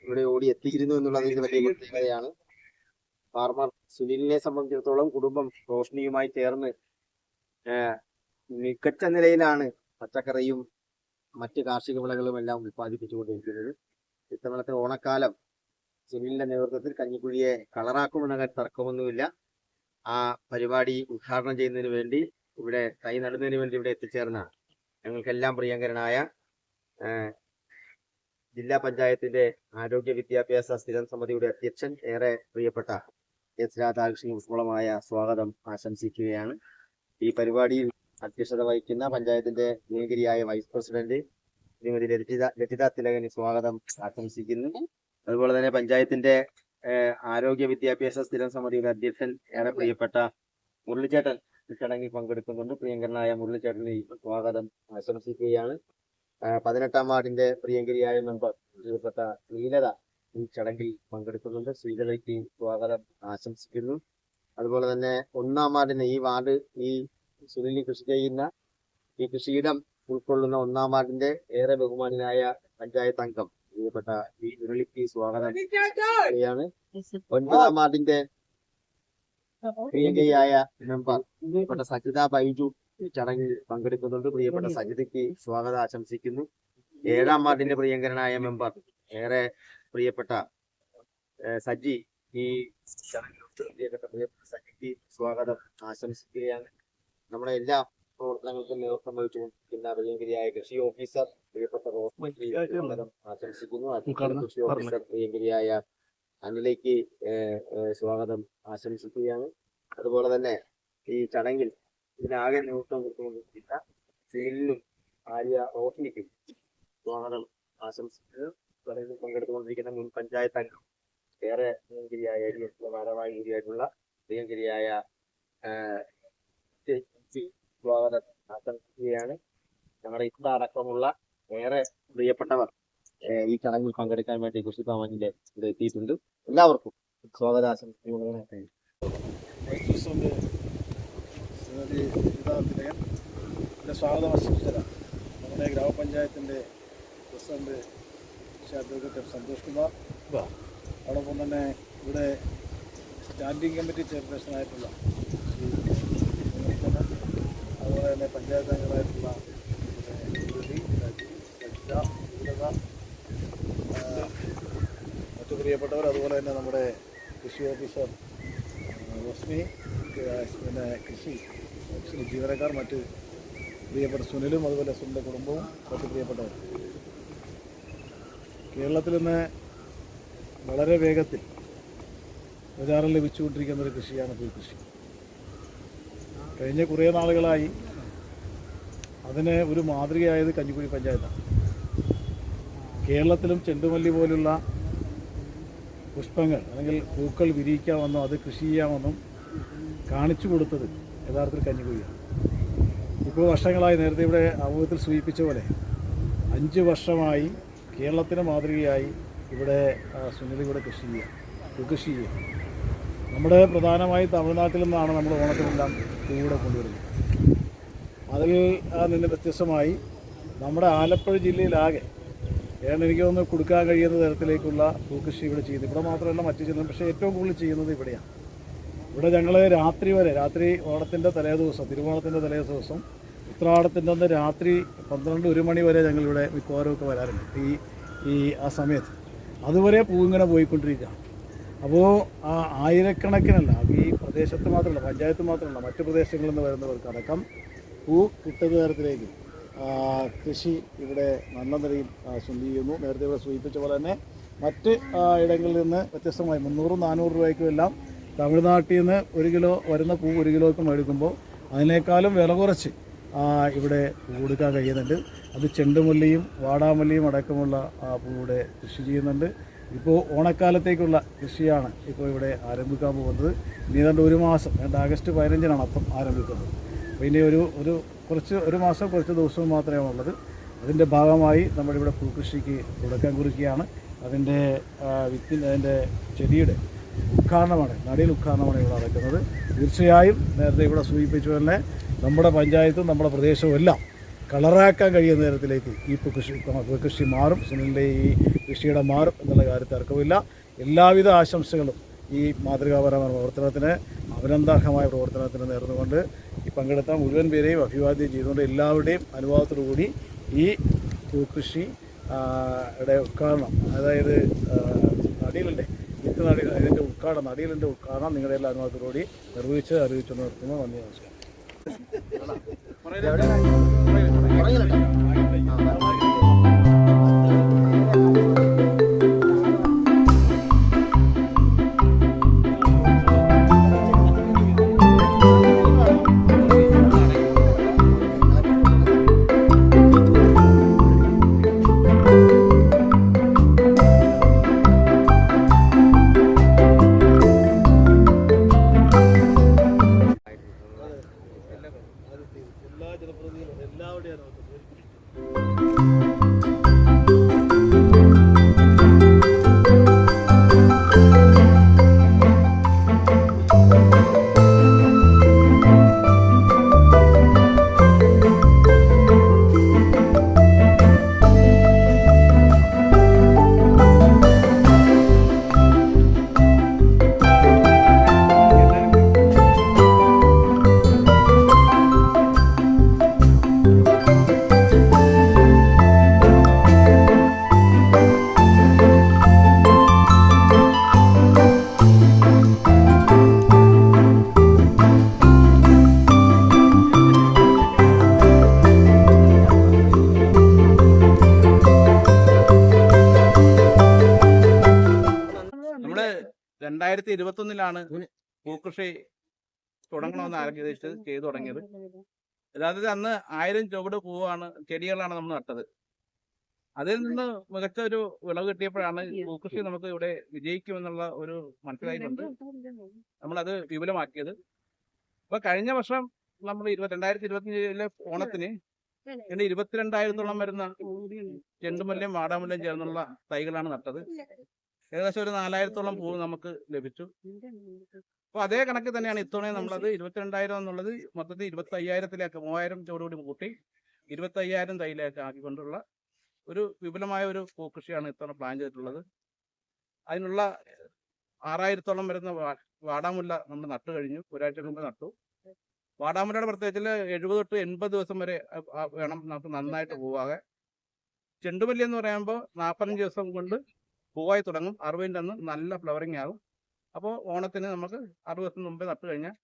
ഇവിടെ ഓടി എത്തിയിരുന്നു എന്നുള്ളത് ഇത് വലിയ പ്രത്യേകതയാണ്. ഫാർമർ സുനിലിനെ സംബന്ധിച്ചിടത്തോളം കുടുംബം റോഷ്നിയുമായി ചേർന്ന് മികച്ച നിലയിലാണ് പച്ചക്കറിയും മറ്റ് കാർഷിക വിളകളും എല്ലാം ഉൽപ്പാദിപ്പിച്ചുകൊണ്ടിരിക്കുന്നത്. ഇത്തവണത്തെ ഓണക്കാലം സുനിലിന്റെ നേതൃത്വത്തിൽ കഞ്ഞിക്കുഴിയെ കളറാക്കുമെന്ന കാര്യം തർക്കമൊന്നുമില്ല. ആ പരിപാടി ഉദ്ഘാടനം ചെയ്യുന്നതിന് വേണ്ടി ഇവിടെ തൈ നടുന്നതിന് വേണ്ടി ഇവിടെ എത്തിച്ചേർന്ന ഞങ്ങൾക്കെല്ലാം പ്രിയങ്കരനായ ജില്ലാ പഞ്ചായത്തിന്റെ ആരോഗ്യ വിദ്യാഭ്യാസ സ്ഥിരം സമിതിയുടെ അധ്യക്ഷൻ ഏറെ പ്രിയപ്പെട്ട എസ് രാധാകൃഷ്ണൻ ഊഷ്മളമായ സ്വാഗതം ആശംസിക്കുകയാണ്. ഈ പരിപാടിയിൽ അധ്യക്ഷത വഹിക്കുന്ന പഞ്ചായത്തിന്റെ പ്രിയങ്കരിയായ വൈസ് പ്രസിഡന്റ് ശ്രീമതി ലളിത തിലകന് സ്വാഗതം ആശംസിക്കുന്നു. അതുപോലെ തന്നെ പഞ്ചായത്തിന്റെ ആരോഗ്യ വിദ്യാഭ്യാസ സ്ഥിരം സമിതിയുടെ അധ്യക്ഷൻ ഏറെ പ്രിയപ്പെട്ട മുരളിച്ചേട്ടൻ ചടങ്ങിൽ പങ്കെടുക്കുന്നുണ്ട്. പ്രിയങ്കരനായ മുരളിച്ചേട്ടന് സ്വാഗതം ആശംസിക്കുകയാണ്. 18ാം വാർഡിന്റെ പ്രിയങ്കരിയായ മെമ്പർ പ്രിയപ്പെട്ട ശ്രീലത ഈ ചടങ്ങിൽ പങ്കെടുക്കുന്നുണ്ട്. ശ്രീലതയ്ക്ക് സ്വാഗതം ആശംസിക്കുന്നു. അതുപോലെ തന്നെ 1ാം വാർഡിന് ഈ വാർഡ് ഈ സുനിലിൽ കൃഷി ചെയ്യുന്ന ഈ കൃഷിയിടം ഉൾക്കൊള്ളുന്ന 1ാം വാർഡിന്റെ ഏറെ ബഹുമാനായ പഞ്ചായത്ത് അംഗം പ്രിയപ്പെട്ട ഈ മുരളിക്ക് സ്വാഗതം ാണ്. 9ാം വാർഡിന്റെ പ്രിയങ്കയായ മെമ്പർ പ്രിയപ്പെട്ട സജിത ബൈജു ചടങ്ങിൽ പങ്കെടുക്കുന്നുണ്ട്. പ്രിയപ്പെട്ട സജിതയ്ക്ക് സ്വാഗതം ആശംസിക്കുന്നു. 7ാം വാർഡിന്റെ പ്രിയങ്കരനായ മെമ്പർ ഏറെ പ്രിയപ്പെട്ട സജി ഈ ചടങ്ങിൽ സജിക്ക് സ്വാഗതം ആശംസിക്കുകയാണ്. നമ്മുടെ എല്ലാ പ്രവർത്തനങ്ങൾക്കും നേതൃത്വം വഹിച്ചുകൊണ്ടിരിക്കുന്ന പ്രിയങ്കരിയായ കൃഷി ഓഫീസർ പ്രിയപ്പെട്ട റോസ്മി ആശംസിക്കുന്നു. കൃഷി ഓഫീസർ പ്രിയങ്കരിയായ അനിലേക്ക് സ്വാഗതം ആശംസിക്കുകയാണ്. അതുപോലെ തന്നെ ഈ ചടങ്ങിൽ ഇതിനാകെ നേതൃത്വം കൊടുത്തുകൊണ്ടിരിക്കുന്ന സുനിലിനും ഭാര്യ റോഷ്നിക്കും സ്വാഗതം ആശംസിക്കുന്നു. ചടങ്ങിൽ പങ്കെടുത്തുകൊണ്ടിരിക്കുന്ന മുൻ പഞ്ചായത്ത് അംഗം ഏറെ പ്രിയങ്കരിയായ ഭാരവാഹി കൂടിയായിട്ടുള്ള പ്രിയങ്കരിയായ സ്വാഗതം ആശംസിക്കുകയാണ്. ഞങ്ങളുടെ ഇത്ര അടക്കമുള്ള ഏറെ പ്രിയപ്പെട്ടവർ ഈ ചടങ്ങിൽ പങ്കെടുക്കാൻ വേണ്ടി കൃഷിഭവനിലെ ഇവിടെ എത്തിയിട്ടുണ്ട്. എല്ലാവർക്കും സ്വാഗതം ആശംസിക്കുകയാണ്. സ്വാഗതം ആശംസിച്ചതാണ് നമ്മുടെ ഗ്രാമപഞ്ചായത്തിന്റെ പ്രസിഡന്റ് അഡ്വക്കേറ്റ് സന്തോഷ് കുമാർ. അതോടൊപ്പം തന്നെ ഇവിടെ സ്റ്റാൻഡിംഗ് കമ്മിറ്റി ചെയർപേഴ്സണായിട്ടുള്ള അതുപോലെ തന്നെ പഞ്ചായത്ത് അംഗങ്ങളായിട്ടുള്ള മറ്റു പ്രിയപ്പെട്ടവർ, അതുപോലെ തന്നെ നമ്മുടെ കൃഷി ഓഫീസർ റോസ്മി, പിന്നെ കൃഷി ഓഫീസിലെ ജീവനക്കാർ, മറ്റ് പ്രിയപ്പെട്ട സുനിലും അതുപോലെ സുനിൻ്റെ കുടുംബവും മറ്റു പ്രിയപ്പെട്ടവർ. കേരളത്തിൽ നിന്ന് വളരെ വേഗത്തിൽ പ്രചാരം ലഭിച്ചുകൊണ്ടിരിക്കുന്ന ഒരു കൃഷിയാണ് പൂക്കൃഷി. കഴിഞ്ഞ കുറേ നാളുകളായി അതിന് ഒരു മാതൃകയായത് കഞ്ഞിക്കുഴി പഞ്ചായത്താണ്. കേരളത്തിലും ചെണ്ടുമല്ലി പോലുള്ള പുഷ്പങ്ങൾ അല്ലെങ്കിൽ പൂക്കൾ വിരിയിക്കാമെന്നും അത് കൃഷി ചെയ്യാമെന്നും കാണിച്ചു കൊടുത്തത് യഥാർത്ഥത്തിൽ കഞ്ഞിക്കുഴിയാണ്. ഇപ്പോൾ വർഷങ്ങളായി നേരത്തെ ഇവിടെ ആമുഖത്തിൽ സൂചിപ്പിച്ച പോലെ 5 വർഷമായി കേരളത്തിന് മാതൃകയായി ഇവിടെ സുനിൽ ഇവിടെ കൃഷി ചെയ്യുക. നമ്മുടെ പ്രധാനമായി തമിഴ്നാട്ടിൽ നിന്നാണ് നമ്മൾ ഓണത്തിനെല്ലാം പൂവിടെ കൊണ്ടുവരുന്നത്. അതിൽ നിന്ന് വ്യത്യസ്തമായി നമ്മുടെ ആലപ്പുഴ ജില്ലയിലാകെ ഏതാണ്ട് എനിക്ക് തോന്നുന്നു കൊടുക്കാൻ കഴിയുന്ന തരത്തിലേക്കുള്ള പൂക്കൃഷി ഇവിടെ ചെയ്യുന്നത്. ഇവിടെ മാത്രമല്ല മറ്റു ജില്ലകളും, പക്ഷേ ഏറ്റവും കൂടുതൽ ചെയ്യുന്നത് ഇവിടെയാണ്. ഇവിടെ ഞങ്ങൾ രാത്രി ഓണത്തിൻ്റെ തലേദിവസം, തിരുവോണത്തിൻ്റെ തലേദിവസം, ഉത്രാടത്തിൻ്റെ അന്ന് രാത്രി 12-1 മണി വരെ ഞങ്ങളിവിടെ മിക്കവാറും ഒക്കെ വരാറുണ്ട്. ആ സമയത്ത് അതുവരെ പൂ ഇങ്ങനെ പോയിക്കൊണ്ടിരിക്കുകയാണ്. അപ്പോൾ ആ ആയിരക്കണക്കിനല്ല, ഈ പ്രദേശത്ത് മാത്രമല്ല, പഞ്ചായത്ത് മാത്രമല്ല, മറ്റു പ്രദേശങ്ങളിൽ നിന്ന് വരുന്നവർക്കടക്കം പൂ കിട്ടുന്ന തരത്തിലേക്ക് കൃഷി ഇവിടെ നല്ല നിലയിൽ ചെയ്യുന്നു. നേരത്തെ ഇവിടെ സൂചിപ്പിച്ച പോലെ തന്നെ മറ്റ് ഇടങ്ങളിൽ നിന്ന് വ്യത്യസ്തമായി 300-400 രൂപയ്ക്കും എല്ലാം തമിഴ്നാട്ടിൽ നിന്ന് 1 കിലോ വരുന്ന പൂ 1 കിലോയ്ക്ക് മേടിക്കുമ്പോൾ അതിനേക്കാളും വില കുറച്ച് ഇവിടെ കൊടുക്കാൻ കഴിയുന്നുണ്ട്. അത് ചെണ്ടുമല്ലിയും വാടാമല്ലിയും അടക്കമുള്ള പൂ ഇവിടെ കൃഷി ചെയ്യുന്നുണ്ട്. ഇപ്പോൾ ഓണക്കാലത്തേക്കുള്ള കൃഷിയാണ് ഇപ്പോൾ ഇവിടെ ആരംഭിക്കാൻ പോകുന്നത്. ഇനി ഏതാണ്ട് 1 മാസം, ആഗസ്റ്റ് 15-നാണ് അപ്പം ആരംഭിക്കുന്നത്. അപ്പോൾ ഇനി ഒരു മാസം കുറച്ച് ദിവസവും മാത്രമേ ഉള്ളത്. അതിൻ്റെ ഭാഗമായി നമ്മളിവിടെ പൂക്കൃഷിക്ക് തുടക്കം കുറിക്കുകയാണ്. അതിൻ്റെ ചെടിയുടെ ഉദ്ഘാടനമാണ്, നടീൽ ഉദ്ഘാടനമാണ് ഇവിടെ നടക്കുന്നത്. തീർച്ചയായും നേരത്തെ ഇവിടെ സൂചിപ്പിച്ചു തന്നെ നമ്മുടെ പഞ്ചായത്തും നമ്മുടെ പ്രദേശവും എല്ലാം കളറാക്കാൻ കഴിയുന്ന തരത്തിലേക്ക് ഈ കൃഷി മാറും. സുനിലിൻ്റെ ഈ കൃഷിയുടെ മാറും എന്നുള്ള കാര്യത്തിൽ തർക്കമില്ല. എല്ലാവിധ ആശംസകളും ഈ മാതൃകാപരമായ പ്രവർത്തനത്തിന്, അഭിനന്ദാർഹമായ പ്രവർത്തനത്തിന് നേർന്നുകൊണ്ട് ഈ പങ്കെടുത്ത മുഴുവൻ പേരെയും അഭിവാദ്യം ചെയ്തുകൊണ്ട് എല്ലാവരുടെയും അനുഭവത്തോടു കൂടി ഈ പൂക്കൃഷി യുടെ ഉദ്ഘാടനം, അതായത് നടീലിൻ്റെ ഇതിൻ്റെ ഉദ്ഘാടനം, നടീലിൻ്റെ ഉദ്ഘാടനം നിങ്ങളുടെ എല്ലാ അനുഭവത്തോടുകൂടി അറിയിച്ചു നിർത്തുന്നു. നന്ദി, നമസ്കാരം. എല്ലാ ജനപ്രതിനിധികളും എല്ലാവരുടെയും നമ്മള് 2021 പൂക്കൃഷി തുടങ്ങണമെന്ന് ചെയ്തു തുടങ്ങിയത്. യഥാർത്ഥത്തിൽ അന്ന് 1000 ചുവട് ചെടികളാണ് നമ്മൾ നട്ടത്. അതിൽ നിന്ന് മികച്ച ഒരു വിളവ് കിട്ടിയപ്പോഴാണ് പൂക്കൃഷി നമുക്ക് ഇവിടെ വിജയിക്കുമെന്നുള്ള ഒരു മനസ്സിലായിട്ടുണ്ട്. നമ്മളത് വിപുലമാക്കിയത്. അപ്പൊ കഴിഞ്ഞ വർഷം നമ്മൾ 2025 ഓണത്തിന് 22,000-ഓളം വരുന്ന ചെണ്ടുമല്ലിയും വാടാമുല്ലയും ചേർന്നുള്ള തൈകളാണ് നട്ടത്. ഏകദേശം ഒരു 4,000-ഓളം പൂവ് നമുക്ക് ലഭിച്ചു. അപ്പൊ അതേ കണക്ക് തന്നെയാണ് ഇത്തവണ നമ്മളത് 22,000 എന്നുള്ളത് മൊത്തത്തിൽ 25,000-ലേക്ക് 3,000 ചോടുകൂടി കൂട്ടി 25,000 തൈയിലേക്ക് ആക്കിക്കൊണ്ടുള്ള ഒരു വിപുലമായ ഒരു പൂക്കൃഷിയാണ് ഇത്തവണ പ്ലാൻ ചെയ്തിട്ടുള്ളത്. അതിനുള്ള 6,000-ഓളം വരുന്ന വാടാമുല്ല നമ്മൾ നട്ടു കഴിഞ്ഞു. ഒരാഴ്ച മുമ്പ് നട്ടു. വാടാമുല്ലയുടെ പ്രത്യേകിച്ച് 70 to 80 ദിവസം വരെ വേണം നമുക്ക് നന്നായിട്ട് പൂവാകെ. ചെണ്ടുമല്ലി എന്ന് പറയുമ്പോൾ 45 ദിവസം കൊണ്ട് പൂവായി തുടങ്ങും. 60 അന്ന് നല്ല ഫ്ലവറിങ് ആകും. അപ്പോൾ ഓണത്തിന് നമുക്ക് 60 ദിവസം മുമ്പേ നട്ടു കഴിഞ്ഞാൽ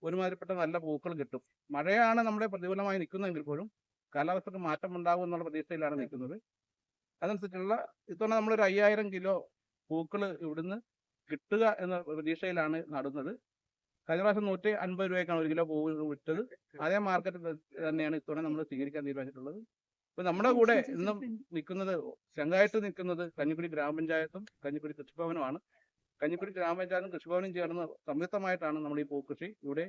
ഒരുമാതിരിപ്പെട്ട നല്ല പൂക്കൾ കിട്ടും. മഴയാണ് നമ്മുടെ പ്രതികൂലമായി നിൽക്കുന്നതെങ്കിൽ പോലും കാലാവസ്ഥക്ക് മാറ്റം ഉണ്ടാകും എന്നുള്ള പ്രതീക്ഷയിലാണ് നിൽക്കുന്നത്. അതനുസരിച്ചുള്ള ഇത്തവണ നമ്മളൊരു 5,000 കിലോ പൂക്കൾ ഇവിടുന്ന് കിട്ടുക എന്ന പ്രതീക്ഷയിലാണ് നടുന്നത്. കഴിഞ്ഞ പ്രാവശ്യം 150 രൂപയ്ക്കാണ് 1 കിലോ പൂവ് വിറ്റത്. അതേ മാർക്കറ്റ് തന്നെയാണ് ഇത്തവണ നമ്മൾ സ്വീകരിക്കാൻ തീരുമാനിച്ചിട്ടുള്ളത്. ഇപ്പൊ നമ്മുടെ കൂടെ ഇന്നും നിൽക്കുന്നത്, ചങ്കായിട്ട് നിൽക്കുന്നത് കഞ്ഞിക്കുഴി ഗ്രാമപഞ്ചായത്തും കഞ്ഞിക്കുഴി കൃഷിഭവനുമാണ്. കഞ്ഞിക്കുഴി ഗ്രാമപഞ്ചായത്തും കൃഷിഭവനും ചേർന്ന് സംയുക്തമായിട്ടാണ് നമ്മൾ ഈ പൂക്കൃഷി ഇവിടെ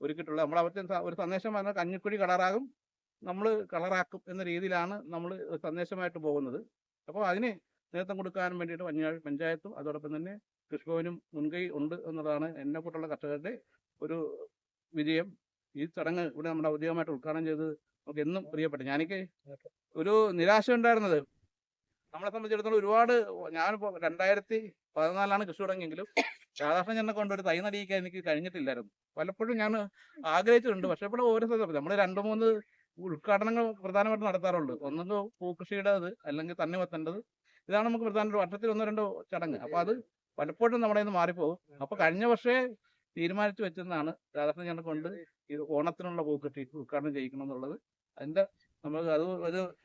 ഒരുക്കിയിട്ടുള്ളത്. നമ്മൾ അവർക്ക് ഒരു സന്ദേശം പറഞ്ഞാൽ കഞ്ഞിക്കുഴി കളറാകും, നമ്മൾ കളറാക്കും എന്ന രീതിയിലാണ് നമ്മൾ സന്ദേശമായിട്ട് പോകുന്നത്. അപ്പോൾ അതിന് നേതൃത്വം കൊടുക്കാൻ വേണ്ടിയിട്ട് പഞ്ചായത്തും അതോടൊപ്പം തന്നെ കൃഷിഭവനും മുൻകൈ ഉണ്ട് എന്നുള്ളതാണ് എന്നെ കൂട്ടുള്ള കർഷകരുടെ ഒരു വിജയം. ഈ ചടങ്ങ് ഇവിടെ നമ്മുടെ ഔദ്യോഗികമായിട്ട് ഉദ്ഘാടനം ചെയ്ത് നമുക്ക് എന്നും പ്രിയപ്പെട്ടു. ഞാനെനിക്ക് ഒരു നിരാശ ഉണ്ടായിരുന്നത്, നമ്മളെ സംബന്ധിച്ചിടത്തോളം ഒരുപാട്, ഞാനിപ്പോൾ 2014 കൃഷി തുടങ്ങിയെങ്കിലും രാധാകൃഷ്ണൻ എന്നെ കൊണ്ട് ഒരു തൈ നടിയിക്കാൻ എനിക്ക് കഴിഞ്ഞിട്ടില്ലായിരുന്നു. പലപ്പോഴും ഞാൻ ആഗ്രഹിച്ചിട്ടുണ്ട്. പക്ഷെ ഇപ്പോൾ ഓരോ സ്ഥലത്തും നമ്മൾ 2-3 ഉദ്ഘാടനങ്ങൾ പ്രധാനമായിട്ട് നടത്താറുണ്ട്. ഒന്നത് പൂക്കൃഷിയുടേത്, അല്ലെങ്കിൽ തണ്ണിമത്തൻ്റെത്. ഇതാണ് നമുക്ക് പ്രധാന വർഷത്തിൽ 1-2 ചടങ്ങ്. അപ്പൊ അത് പലപ്പോഴും നമ്മുടെ നിന്ന് മാറിപ്പോകും. അപ്പൊ കഴിഞ്ഞ വർഷേ തീരുമാനിച്ചു വെച്ചെന്നാണ് രാധാകൃഷ്ണൻ ഞങ്ങളെ കൊണ്ട് ഇത് ഓണത്തിനുള്ള പൂക്കൃഷി ഉദ്ഘാടനം ചെയ്യിക്കണം എന്നുള്ളത്. അതിന്റെ നമുക്ക് അത്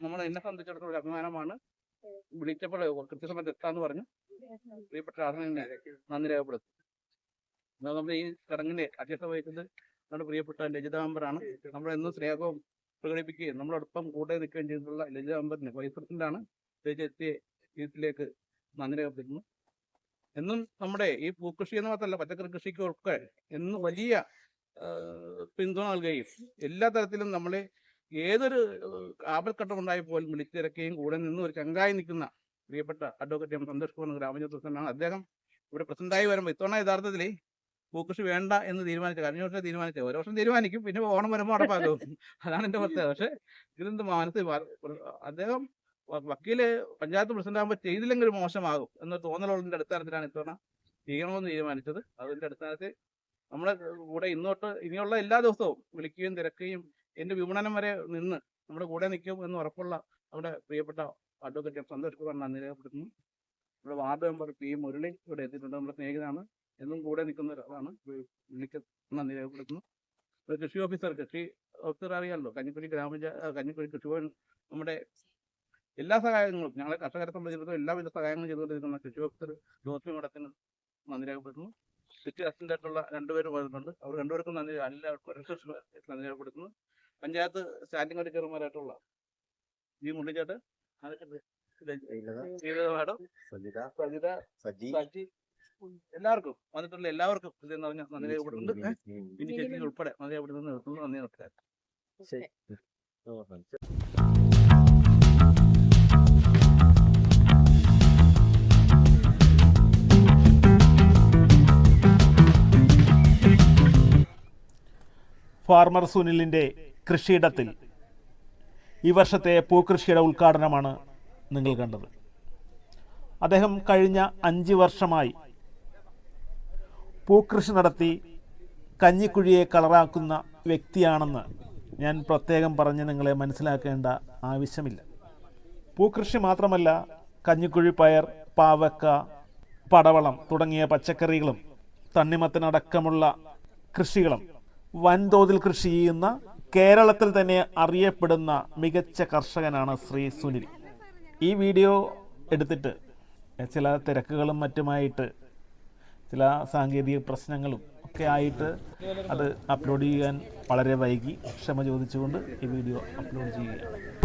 നമ്മൾ എന്നെ സംബന്ധിച്ചിടത്തോളം ഒരു അഭിമാനമാണ്. വിളിച്ചപ്പോൾ കൃത്യസമയത്ത് എത്താന്ന് പറഞ്ഞു. പ്രിയപ്പെട്ട രാധാകൃഷ്ണനെ നന്ദി രേഖപ്പെടുത്തും. നമ്മൾ ഈ ചടങ്ങിന്റെ അധ്യക്ഷത വഹിച്ചത് നമ്മുടെ പ്രിയപ്പെട്ട ലജിത മെമ്പറാണ്. നമ്മളെന്നും സ്നേഹവും പ്രകടിപ്പിക്കുകയും നമ്മളോടൊപ്പം കൂടെ നിൽക്കുകയും ചെയ്തിട്ടുള്ള ലജിത മെമ്പറിന് വൈസ് പ്രസിഡന്റാണ്. എത്തിയ ഇതിലേക്ക് നന്ദി രേഖപ്പെടുത്തുന്നു. എന്നും നമ്മുടെ ഈ പൂക്കൃഷി എന്ന് മാത്രമല്ല പച്ചക്കറി കൃഷിക്കൊക്കെ എന്നും വലിയ പിന്തുണ നൽകുകയും എല്ലാ തരത്തിലും നമ്മളെ ഏതൊരു ആപൽഘട്ടം ഉണ്ടായപ്പോലും വിളിച്ചിറക്കുകയും കൂടെ നിന്ന് ഒരു ചങ്കായി നിൽക്കുന്ന പ്രിയപ്പെട്ട അഡ്വക്കേറ്റ് എം സന്തോഷ് കുമാർ ഗ്രാമപഞ്ചായത്ത് പ്രസിഡന്റാണ്. അദ്ദേഹം ഇവിടെ പ്രസിഡന്റായി വരുമ്പോൾ ഇത്തവണ യഥാർത്ഥത്തിൽ പൂക്കൃഷി വേണ്ട എന്ന് കഴിഞ്ഞ വർഷം തീരുമാനിച്ചത്. ഒരു വർഷം തീരുമാനിക്കും, പിന്നെ ഓണം വരുമ്പോൾ നടപ്പാക്കും. അതാണ് എൻ്റെ പ്രത്യേകത. പക്ഷെ ഇതെന്ത് മനസ്സിൽ അദ്ദേഹം വക്കീല് പഞ്ചായത്ത് പ്രസിഡന്റ് ആകുമ്പോൾ ചെയ്തില്ലെങ്കിൽ മോശമാകും എന്നൊരു തോന്നലുള്ളതിന്റെ അടിസ്ഥാനത്തിലാണ് ഇത്തവണ ചെയ്യണമെന്ന് തീരുമാനിച്ചത്. അതിന്റെ അടിസ്ഥാനത്തിൽ നമ്മുടെ കൂടെ ഇന്നോട്ട് ഇനിയുള്ള എല്ലാ ദിവസവും വിളിക്കുകയും തിരക്കുകയും എന്റെ വിപണനം വരെ നിന്ന് നമ്മുടെ കൂടെ നിൽക്കും എന്ന് ഉറപ്പുള്ള നമ്മുടെ പ്രിയപ്പെട്ട അഡ്വക്കേറ്റ് സന്തോഷ് കുമാർ നന്ദി രേഖപ്പെടുത്തുന്നു. നമ്മുടെ വാർഡ് മെമ്പർ പി മുരളി ഇവിടെ എത്തിയിട്ടുണ്ട്. നമ്മുടെ സ്നേഹിതനാണ്, എന്നും കൂടെ നിൽക്കുന്ന ഒരാളാണ്. നന്ദി രേഖപ്പെടുത്തുന്നു. കൃഷി ഓഫീസർ അറിയാമല്ലോ, കഞ്ഞിക്കുഴി കഞ്ഞിക്കുഴി കൃഷിഭവൻ നമ്മുടെ എല്ലാ സഹായങ്ങളും ഞങ്ങളെ കർഷകരെ സംബന്ധിച്ചിടത്തോളം എല്ലാവിധ സഹായങ്ങളും ചെയ്തുകൊണ്ടിരിക്കുന്ന കൃഷി ഓഫീസർ ജോസ്മി മഠത്തിന് നന്ദി രേഖപ്പെടുത്തുന്നു. കൃഷി അസിസ്റ്റന്റായിട്ടുള്ള രണ്ടുപേരും വരുന്നുണ്ട്. അവർ രണ്ടുപേർക്കും എല്ലാവർക്കും നന്ദി രേഖപ്പെടുത്തുന്നു. പഞ്ചായത്ത് സ്റ്റാൻഡിംഗ് കമ്മിറ്റി ചെയർമാനായിട്ടുള്ള ജി മുരളിച്ചേട്ടൻ, മാഡം, സജി, എല്ലാവർക്കും വന്നിട്ടുള്ള എല്ലാവർക്കും ഇതെന്ന് പറഞ്ഞാൽ നന്ദി രേഖപ്പെടുത്തുന്നുണ്ട്. പിന്നെ ചേച്ചി ഉൾപ്പെടെ നന്ദി രേഖപ്പെടുത്തുന്നു. നിർത്തുന്നു. നന്ദി, നമസ്കാരം. ഫാർമർ സുനിലിൻ്റെ കൃഷിയിടത്തിൽ ഈ വർഷത്തെ പൂക്കൃഷിയുടെ ഉദ്ഘാടനമാണ് നിങ്ങൾ കണ്ടത്. അദ്ദേഹം കഴിഞ്ഞ 5 വർഷമായി പൂക്കൃഷി നടത്തി കഞ്ഞിക്കുഴിയെ കളറാക്കുന്ന വ്യക്തിയാണെന്ന് ഞാൻ പ്രത്യേകം പറഞ്ഞ് നിങ്ങളെ മനസ്സിലാക്കേണ്ട ആവശ്യമില്ല. പൂക്കൃഷി മാത്രമല്ല, കഞ്ഞിക്കുഴി പയർ, പാവക്ക, പടവളം തുടങ്ങിയ പച്ചക്കറികളും തണ്ണിമത്തനടക്കമുള്ള കൃഷികളും വൻതോതിൽ കൃഷി ചെയ്യുന്ന കേരളത്തിൽ തന്നെ അറിയപ്പെടുന്ന മികച്ച കർഷകനാണ് ശ്രീ സുനിൽ. ഈ വീഡിയോ എടുത്തിട്ട് ചില തിരക്കുകളും മറ്റുമായിട്ട് ചില സാങ്കേതിക പ്രശ്നങ്ങളും ഒക്കെ ആയിട്ട് അത് അപ്ലോഡ് ചെയ്യാൻ വളരെ വൈകി. ക്ഷമ ചോദിച്ചുകൊണ്ട് ഈ വീഡിയോ അപ്ലോഡ് ചെയ്യുകയാണ്.